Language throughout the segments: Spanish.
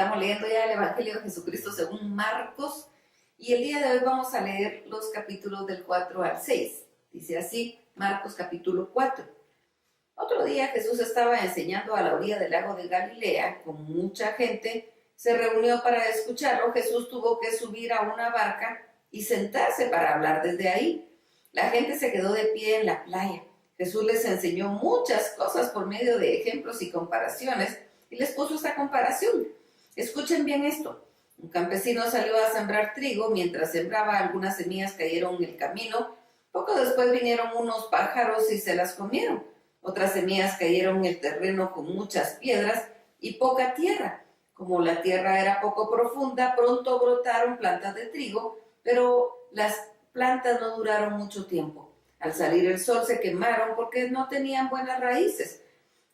Estamos leyendo ya el Evangelio de Jesucristo según Marcos y el día de hoy vamos a leer los capítulos del 4 al 6. Dice así, Marcos capítulo 4. Otro día Jesús estaba enseñando a la orilla del lago de Galilea, con mucha gente se reunió para escucharlo. Jesús tuvo que subir a una barca y sentarse para hablar desde ahí. La gente se quedó de pie en la playa. Jesús les enseñó muchas cosas por medio de ejemplos y comparaciones y les puso esta comparación. Escuchen bien esto. Un campesino salió a sembrar trigo. Mientras sembraba, algunas semillas cayeron en el camino. Poco después vinieron unos pájaros y se las comieron. Otras semillas cayeron en el terreno con muchas piedras y poca tierra. Como la tierra era poco profunda, pronto brotaron plantas de trigo, pero las plantas no duraron mucho tiempo. Al salir el sol se quemaron porque no tenían buenas raíces.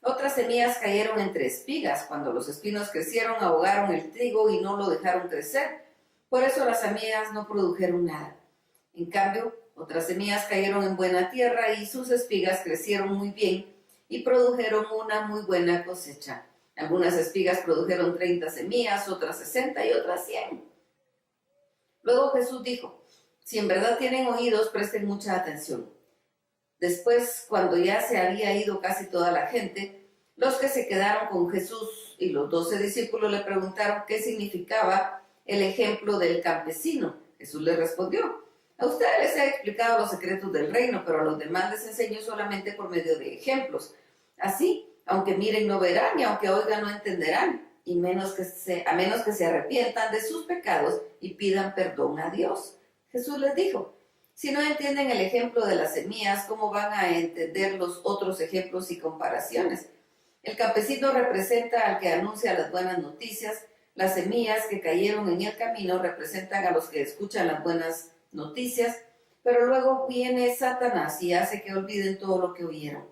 Otras semillas cayeron entre espigas. Cuando los espinos crecieron, ahogaron el trigo y no lo dejaron crecer. Por eso las semillas no produjeron nada. En cambio, otras semillas cayeron en buena tierra y sus espigas crecieron muy bien y produjeron una muy buena cosecha. Algunas espigas produjeron 30 semillas, otras 60 y otras 100. Luego Jesús dijo: si en verdad tienen oídos, presten mucha atención. Después, cuando ya se había ido casi toda la gente, los que se quedaron con Jesús y los 12 discípulos le preguntaron qué significaba el ejemplo del campesino. Jesús les respondió: a ustedes les he explicado los secretos del reino, pero a los demás les enseño solamente por medio de ejemplos. Así, aunque miren no verán y aunque oigan no entenderán, a menos que se arrepientan de sus pecados y pidan perdón a Dios. Jesús les dijo: si no entienden el ejemplo de las semillas, ¿cómo van a entender los otros ejemplos y comparaciones? El campesino representa al que anuncia las buenas noticias. Las semillas que cayeron en el camino representan a los que escuchan las buenas noticias, pero luego viene Satanás y hace que olviden todo lo que oyeron.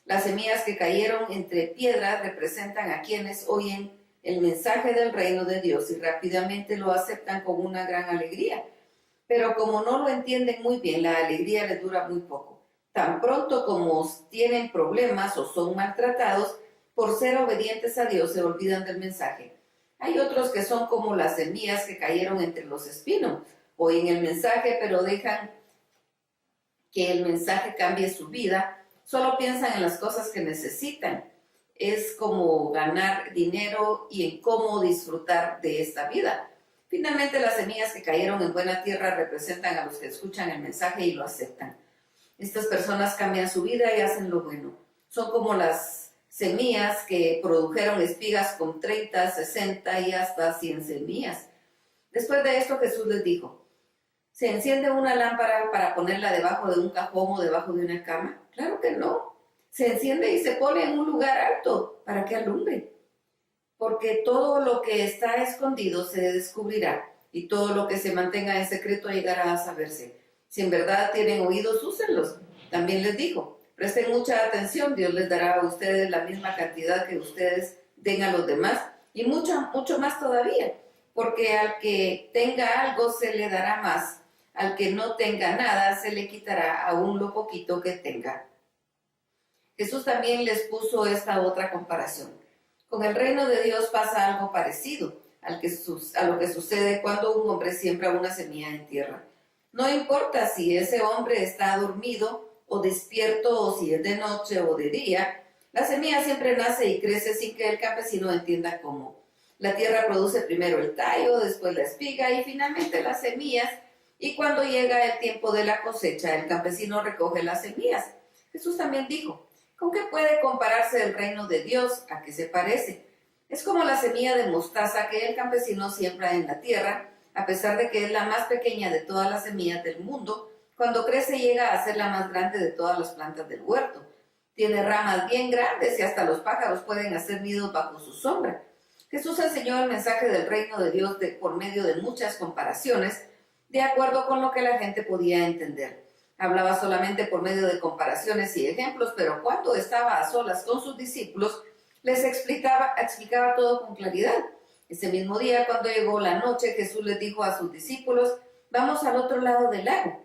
Las semillas que cayeron entre piedras representan a quienes oyen el mensaje del reino de Dios y rápidamente lo aceptan con una gran alegría. Pero como no lo entienden muy bien, la alegría les dura muy poco. Tan pronto como tienen problemas o son maltratados, por ser obedientes a Dios se olvidan del mensaje. Hay otros que son como las semillas que cayeron entre los espinos. Oyen el mensaje, pero dejan que el mensaje cambie su vida. Solo piensan en las cosas que necesitan. Es como ganar dinero y en cómo disfrutar de esta vida. Finalmente, las semillas que cayeron en buena tierra representan a los que escuchan el mensaje y lo aceptan. Estas personas cambian su vida y hacen lo bueno. Son como las semillas que produjeron espigas con 30, 60 y hasta 100 semillas. Después de esto, Jesús les dijo: ¿se enciende una lámpara para ponerla debajo de un cajón o debajo de una cama? Claro que no. Se enciende y se pone en un lugar alto para que alumbre. Porque todo lo que está escondido se descubrirá y todo lo que se mantenga en secreto llegará a saberse. Si en verdad tienen oídos, úsenlos. También les dijo: presten mucha atención, Dios les dará a ustedes la misma cantidad que ustedes den a los demás y mucho más todavía. Porque al que tenga algo se le dará más, al que no tenga nada se le quitará aún lo poquito que tenga. Jesús también les puso esta otra comparación. Con el reino de Dios pasa algo parecido a lo que sucede cuando un hombre siembra una semilla en tierra. No importa si ese hombre está dormido o despierto, o si es de noche o de día, la semilla siempre nace y crece sin que el campesino entienda cómo. La tierra produce primero el tallo, después la espiga y finalmente las semillas. Y cuando llega el tiempo de la cosecha, el campesino recoge las semillas. Jesús también dijo: ¿con qué puede compararse el reino de Dios? ¿A qué se parece? Es como la semilla de mostaza que el campesino siembra en la tierra. A pesar de que es la más pequeña de todas las semillas del mundo, cuando crece llega a ser la más grande de todas las plantas del huerto. Tiene ramas bien grandes y hasta los pájaros pueden hacer nidos bajo su sombra. Jesús enseñó el mensaje del reino de Dios por medio de muchas comparaciones, de acuerdo con lo que la gente podía entender. Hablaba solamente por medio de comparaciones y ejemplos, pero cuando estaba a solas con sus discípulos, les explicaba todo con claridad. Ese mismo día, cuando llegó la noche, Jesús les dijo a sus discípulos: vamos al otro lado del lago.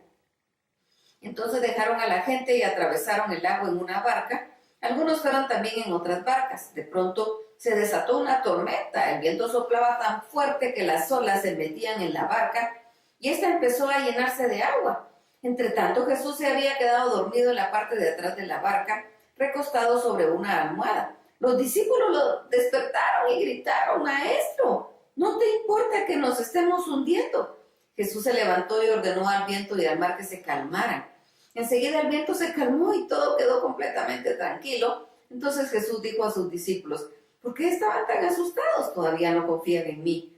Entonces dejaron a la gente y atravesaron el lago en una barca. Algunos fueron también en otras barcas. De pronto se desató una tormenta. El viento soplaba tan fuerte que las olas se metían en la barca y ésta empezó a llenarse de agua. Entretanto, Jesús se había quedado dormido en la parte de atrás de la barca, recostado sobre una almohada. Los discípulos lo despertaron y gritaron: «Maestro, ¿no te importa que nos estemos hundiendo?». Jesús se levantó y ordenó al viento y al mar que se calmaran. Enseguida el viento se calmó y todo quedó completamente tranquilo. Entonces Jesús dijo a sus discípulos: «¿Por qué estaban tan asustados? Todavía no confían en mí».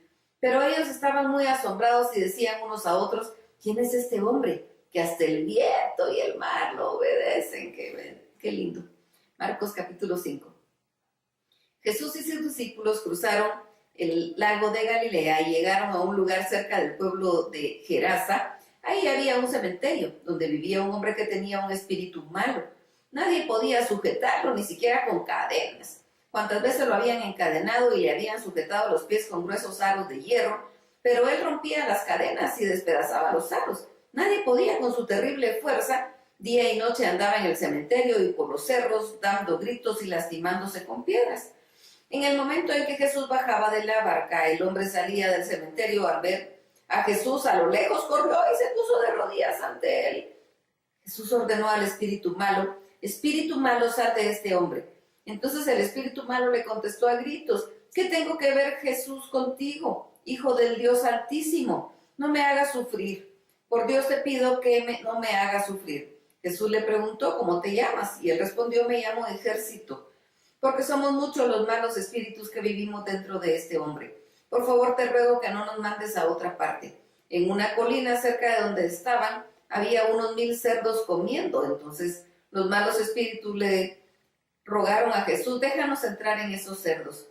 Pero ellos estaban muy asombrados y decían unos a otros: «¿Quién es este hombre que hasta el viento y el mar lo obedecen?». Qué lindo. Marcos capítulo 5. Jesús y sus discípulos cruzaron el lago de Galilea y llegaron a un lugar cerca del pueblo de Gerasa. Ahí había un cementerio donde vivía un hombre que tenía un espíritu malo. Nadie podía sujetarlo, ni siquiera con cadenas. Cuantas veces lo habían encadenado y le habían sujetado los pies con gruesos aros de hierro, pero él rompía las cadenas y despedazaba los aros. Nadie podía con su terrible fuerza. Día y noche andaba en el cementerio y por los cerros, dando gritos y lastimándose con piedras. En el momento en que Jesús bajaba de la barca, el hombre salía del cementerio. Al ver a Jesús a lo lejos, corrió y se puso de rodillas ante él. Jesús ordenó al espíritu malo: «Espíritu malo, sal de este hombre». Entonces el espíritu malo le contestó a gritos: «¿Qué tengo que ver, Jesús, contigo, Hijo del Dios Altísimo? No me hagas sufrir. Por Dios te pido que no me hagas sufrir». Jesús le preguntó: «¿Cómo te llamas?». Y él respondió: «Me llamo Ejército, porque somos muchos los malos espíritus que vivimos dentro de este hombre. Por favor, te ruego que no nos mandes a otra parte». En una colina cerca de donde estaban había unos 1000 cerdos comiendo. Entonces los malos espíritus le rogaron a Jesús: «Déjanos entrar en esos cerdos».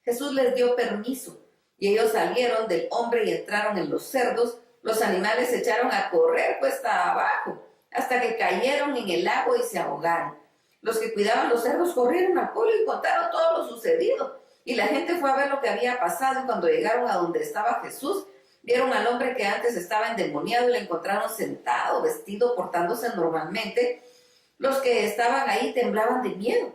Jesús les dio permiso y ellos salieron del hombre y entraron en los cerdos. Los animales se echaron a correr cuesta abajo hasta que cayeron en el agua y se ahogaron. Los que cuidaban los cerdos corrieron al pueblo y contaron todo lo sucedido. Y la gente fue a ver lo que había pasado, y cuando llegaron a donde estaba Jesús, vieron al hombre que antes estaba endemoniado y le encontraron sentado, vestido, portándose normalmente. Los que estaban ahí temblaban de miedo.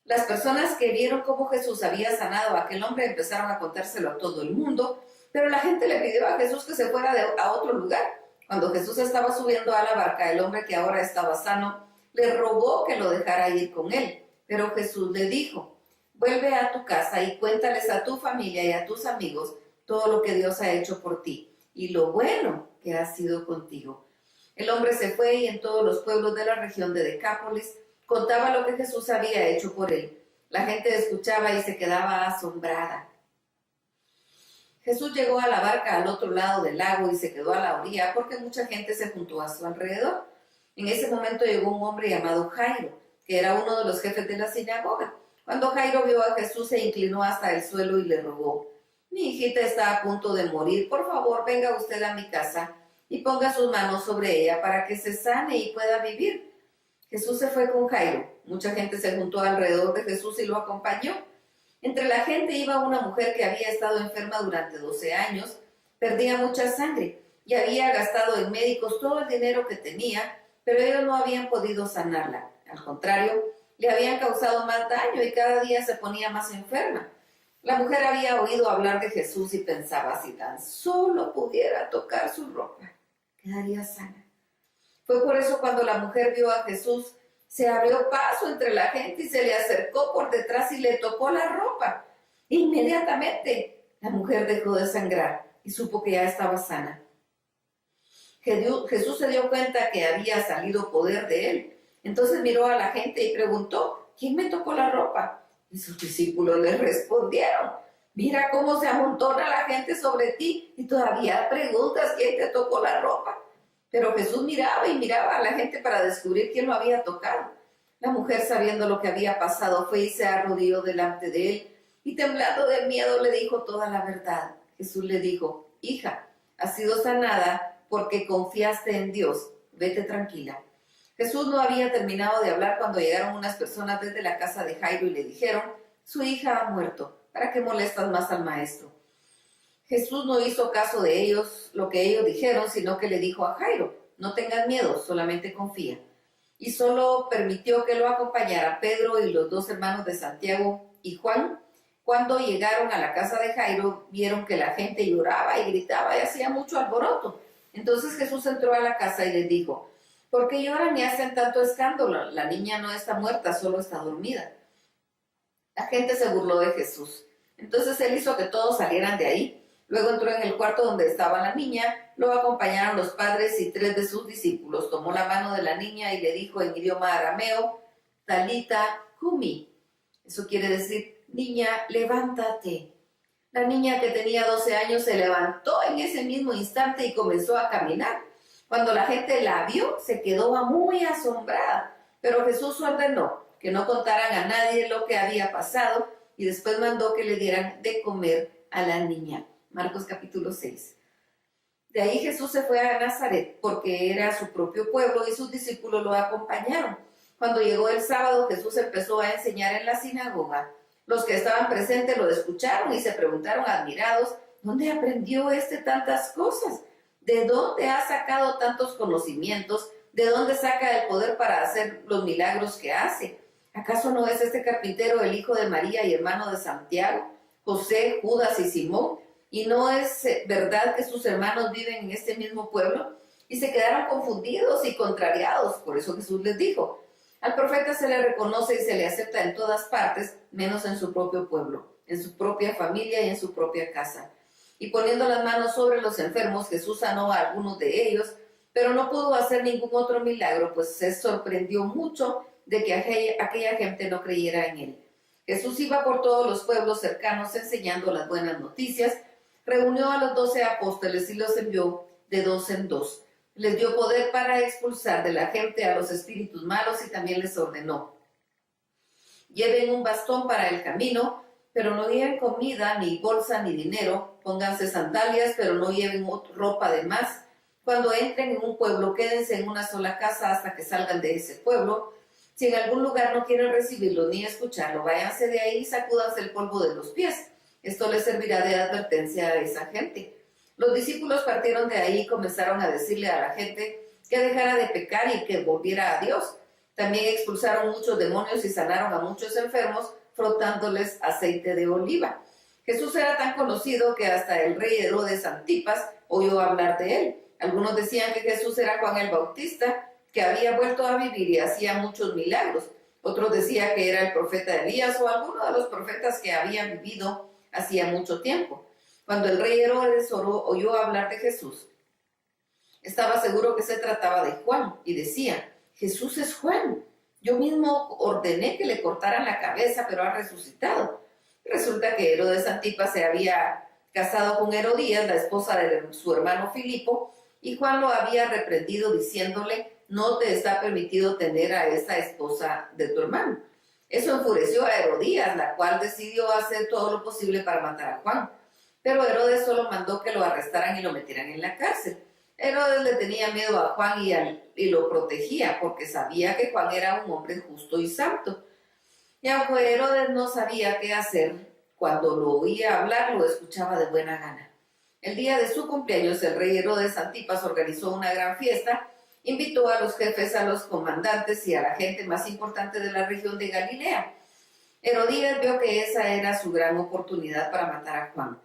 Las personas que vieron cómo Jesús había sanado a aquel hombre empezaron a contárselo a todo el mundo, pero la gente le pidió a Jesús que se fuera a otro lugar. Cuando Jesús estaba subiendo a la barca, el hombre que ahora estaba sano le rogó que lo dejara ir con él. Pero Jesús le dijo: «Vuelve a tu casa y cuéntales a tu familia y a tus amigos todo lo que Dios ha hecho por ti y lo bueno que ha sido contigo». El hombre se fue y en todos los pueblos de la región de Decápolis contaba lo que Jesús había hecho por él. La gente escuchaba y se quedaba asombrada. Jesús llegó a la barca al otro lado del lago y se quedó a la orilla porque mucha gente se juntó a su alrededor. En ese momento llegó un hombre llamado Jairo, que era uno de los jefes de la sinagoga. Cuando Jairo vio a Jesús, se inclinó hasta el suelo y le rogó: «Mi hijita está a punto de morir. Por favor, venga usted a mi casa y ponga sus manos sobre ella para que se sane y pueda vivir». Jesús se fue con Jairo. Mucha gente se juntó alrededor de Jesús y lo acompañó. Entre la gente iba una mujer que había estado enferma durante 12 años, perdía mucha sangre y había gastado en médicos todo el dinero que tenía, pero ellos no habían podido sanarla. Al contrario, le habían causado más daño y cada día se ponía más enferma. La mujer había oído hablar de Jesús y pensaba: «Si tan solo pudiera tocar su ropa, quedaría sana». Fue por eso cuando la mujer vio a Jesús, se abrió paso entre la gente y se le acercó por detrás y le tocó la ropa. Inmediatamente la mujer dejó de sangrar y supo que ya estaba sana. Jesús se dio cuenta que había salido poder de él. Entonces miró a la gente y preguntó: «¿Quién me tocó la ropa?». Y sus discípulos le respondieron: «Mira cómo se amontona la gente sobre ti y todavía preguntas quién te tocó la ropa». Pero Jesús miraba y miraba a la gente para descubrir quién lo había tocado. La mujer, sabiendo lo que había pasado, fue y se arrodilló delante de él y temblando de miedo le dijo toda la verdad. Jesús le dijo: «Hija, has sido sanada porque confiaste en Dios. Vete tranquila». Jesús no había terminado de hablar cuando llegaron unas personas desde la casa de Jairo y le dijeron: «Su hija ha muerto. ¿Para qué molestas más al maestro?». Jesús no hizo caso de ellos, lo que ellos dijeron, sino que le dijo a Jairo: «No tengas miedo, solamente confía». y solo permitió que lo acompañara Pedro y los dos hermanos de Santiago y Juan. Cuando llegaron a la casa de Jairo, vieron que la gente lloraba y gritaba y hacía mucho alboroto. Entonces Jesús entró a la casa y les dijo: ¿por qué lloran y hacen tanto escándalo? La niña no está muerta, solo está dormida. La gente se burló de Jesús. Entonces él hizo que todos salieran de ahí. Luego entró en el cuarto donde estaba la niña, lo acompañaron los padres y 3 de sus discípulos. Tomó la mano de la niña y le dijo en idioma arameo: Talita Kumi. Eso quiere decir: niña, levántate. La niña, que tenía 12 años, se levantó en ese mismo instante y comenzó a caminar. Cuando la gente la vio, se quedó muy asombrada, pero Jesús ordenó que no contaran a nadie lo que había pasado y después mandó que le dieran de comer a la niña. Marcos capítulo 6. De ahí Jesús se fue a Nazaret porque era su propio pueblo y sus discípulos lo acompañaron. Cuando llegó el sábado, Jesús empezó a enseñar en la sinagoga. Los que estaban presentes lo escucharon y se preguntaron admirados: ¿dónde aprendió tantas cosas? ¿De dónde ha sacado tantos conocimientos? ¿De dónde saca el poder para hacer los milagros que hace? ¿Acaso no es este carpintero el hijo de María y hermano de Santiago, José, Judas y Simón? ¿Y no es verdad que sus hermanos viven en este mismo pueblo? Y se quedaron confundidos y contrariados. Por eso Jesús les dijo: al profeta se le reconoce y se le acepta en todas partes, menos en su propio pueblo, en su propia familia y en su propia casa. Y poniendo las manos sobre los enfermos, Jesús sanó a algunos de ellos, pero no pudo hacer ningún otro milagro, pues se sorprendió mucho de que aquella gente no creyera en él. Jesús iba por todos los pueblos cercanos enseñando las buenas noticias. Reunió a los 12 apóstoles y los envió de 2 en 2. Les dio poder para expulsar de la gente a los espíritus malos y también les ordenó: lleven un bastón para el camino, pero no lleven comida, ni bolsa, ni dinero. Pónganse sandalias, pero no lleven ropa de más. Cuando entren en un pueblo, quédense en una sola casa hasta que salgan de ese pueblo. Si en algún lugar no quieren recibirlo ni escucharlo, váyanse de ahí y sacúdanse el polvo de los pies. Esto les servirá de advertencia a esa gente. Los discípulos partieron de ahí y comenzaron a decirle a la gente que dejara de pecar y que volviera a Dios. También expulsaron muchos demonios y sanaron a muchos enfermos, frotándoles aceite de oliva. Jesús era tan conocido que hasta el rey Herodes Antipas oyó hablar de él. Algunos decían que Jesús era Juan el Bautista, que había vuelto a vivir y hacía muchos milagros. Otros decían que era el profeta Elías o alguno de los profetas que habían vivido hacía mucho tiempo. Cuando el rey Herodes oyó hablar de Jesús, estaba seguro que se trataba de Juan y decía: Jesús es Juan. Yo mismo ordené que le cortaran la cabeza, pero ha resucitado. Resulta que Herodes Antipas se había casado con Herodías, la esposa de su hermano Filipo, y Juan lo había reprendido diciéndole: no te está permitido tener a esa esposa de tu hermano. Eso enfureció a Herodías, la cual decidió hacer todo lo posible para matar a Juan. Pero Herodes solo mandó que lo arrestaran y lo metieran en la cárcel. Herodes le tenía miedo a Juan y lo protegía porque sabía que Juan era un hombre justo y santo. Y aunque Herodes no sabía qué hacer, cuando lo oía hablar lo escuchaba de buena gana. El día de su cumpleaños, el rey Herodes Antipas organizó una gran fiesta. Invitó a los jefes, a los comandantes y a la gente más importante de la región de Galilea. Herodías vio que esa era su gran oportunidad para matar a Juan.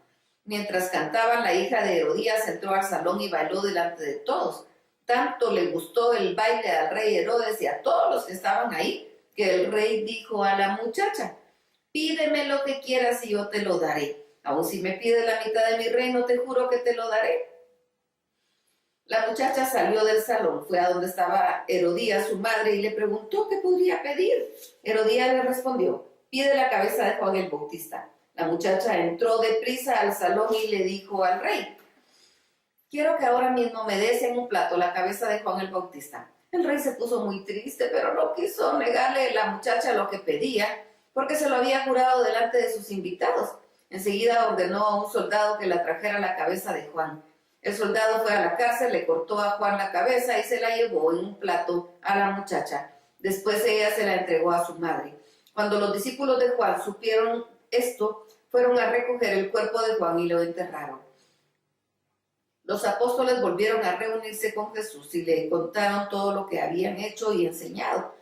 Mientras cantaban, la hija de Herodías entró al salón y bailó delante de todos. Tanto le gustó el baile al rey Herodes y a todos los que estaban ahí, que el rey dijo a la muchacha: pídeme lo que quieras y yo te lo daré. Aun si me pides la mitad de mi reino, te juro que te lo daré. La muchacha salió del salón, fue a donde estaba Herodías, su madre, y le preguntó qué podría pedir. Herodías le respondió: pide la cabeza de Juan el Bautista. La muchacha entró deprisa al salón y le dijo al rey: quiero que ahora mismo me des en un plato la cabeza de Juan el Bautista. El rey se puso muy triste, pero no quiso negarle a la muchacha lo que pedía, porque se lo había jurado delante de sus invitados. Enseguida ordenó a un soldado que la trajera la cabeza de Juan. El soldado fue a la cárcel, le cortó a Juan la cabeza y se la llevó en un plato a la muchacha. Después ella se la entregó a su madre. Cuando los discípulos de Juan supieron esto, fueron a recoger el cuerpo de Juan y lo enterraron. Los apóstoles volvieron a reunirse con Jesús y le contaron todo lo que habían hecho y enseñado.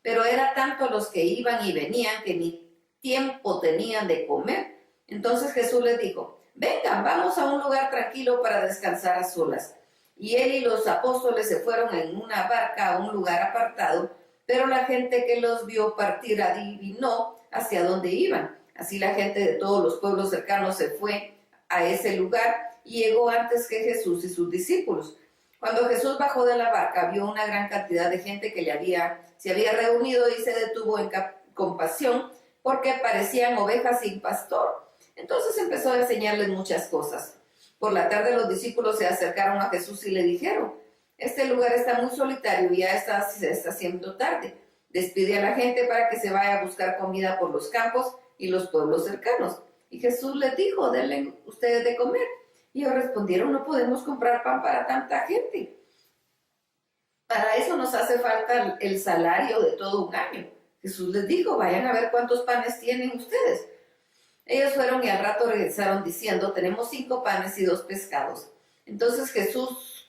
Pero era tanto los que iban y venían que ni tiempo tenían de comer. Entonces Jesús les dijo: vengan, vamos a un lugar tranquilo para descansar a solas. Y él y los apóstoles se fueron en una barca a un lugar apartado, pero la gente que los vio partir adivinó hacia dónde iban. Así la gente de todos los pueblos cercanos se fue a ese lugar y llegó antes que Jesús y sus discípulos. Cuando Jesús bajó de la barca, vio una gran cantidad de gente que se había reunido y se detuvo en compasión porque parecían ovejas sin pastor. Entonces empezó a enseñarles muchas cosas. Por la tarde los discípulos se acercaron a Jesús y le dijeron: este lugar está muy solitario y ya se está haciendo tarde. Despide a la gente para que se vaya a buscar comida por los campos y los pueblos cercanos. Y Jesús les dijo: denle ustedes de comer. Y ellos respondieron: no podemos comprar pan para tanta gente. Para eso nos hace falta el salario de todo un año. Jesús les dijo: vayan a ver cuántos panes tienen ustedes. Ellos fueron y al rato regresaron diciendo: tenemos 5 panes y 2 pescados. Entonces Jesús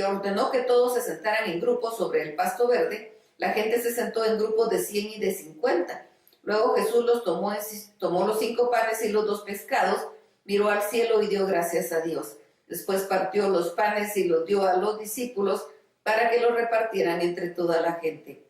ordenó que todos se sentaran en grupos sobre el pasto verde. La gente se sentó en grupos de 100 y de 50. Luego Jesús tomó los 5 panes y los 2 pescados, miró al cielo y dio gracias a Dios. Después partió los panes y los dio a los discípulos para que los repartieran entre toda la gente.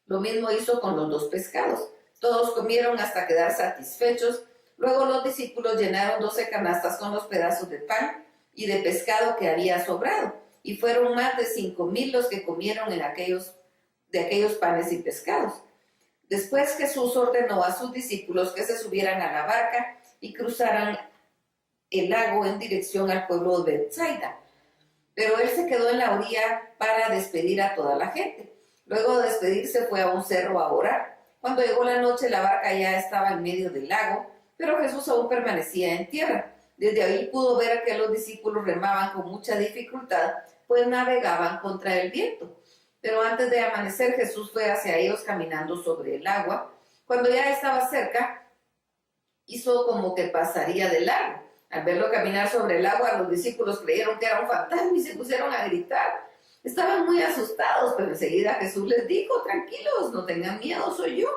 Lo mismo hizo con los 2 pescados. Todos comieron hasta quedar satisfechos. Luego los discípulos llenaron 12 canastas con los pedazos de pan y de pescado que había sobrado, y fueron más de 5,000 los que comieron de aquellos panes y pescados. Después Jesús ordenó a sus discípulos que se subieran a la barca y cruzaran el lago en dirección al pueblo de Betsaida. Pero él se quedó en la orilla para despedir a toda la gente. Luego de despedirse fue a un cerro a orar. Cuando llegó la noche, la barca ya estaba en medio del lago, pero Jesús aún permanecía en tierra. Desde ahí pudo ver que los discípulos remaban con mucha dificultad, pues navegaban contra el viento. Pero antes de amanecer, Jesús fue hacia ellos caminando sobre el agua. Cuando ya estaba cerca, hizo como que pasaría de largo. Al verlo caminar sobre el agua, los discípulos creyeron que era un fantasma y se pusieron a gritar. Estaban muy asustados, pero enseguida Jesús les dijo: tranquilos, no tengan miedo, soy yo.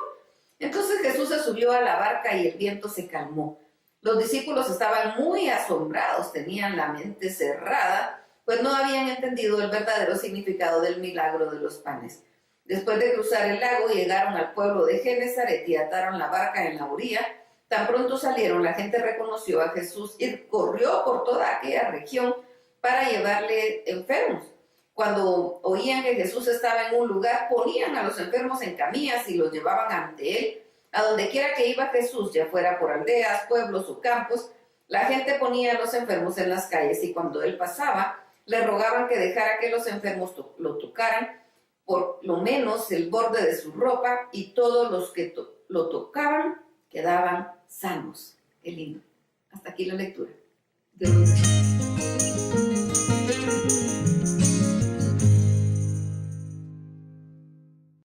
Entonces Jesús se subió a la barca y el viento se calmó. Los discípulos estaban muy asombrados, tenían la mente cerrada, pues no habían entendido el verdadero significado del milagro de los panes. Después de cruzar el lago, llegaron al pueblo de Genesaret y ataron la barca en la orilla. Tan pronto salieron, la gente reconoció a Jesús y corrió por toda aquella región para llevarle enfermos. Cuando oían que Jesús estaba en un lugar, ponían a los enfermos en camillas y los llevaban ante él. A donde quiera que iba Jesús, ya fuera por aldeas, pueblos o campos, la gente ponía a los enfermos en las calles, y cuando él pasaba, le rogaban que dejara que los enfermos lo tocaran, por lo menos el borde de su ropa, y todos los que lo tocaban quedaban sanos. Qué lindo. Hasta aquí la lectura. Dios los bendiga.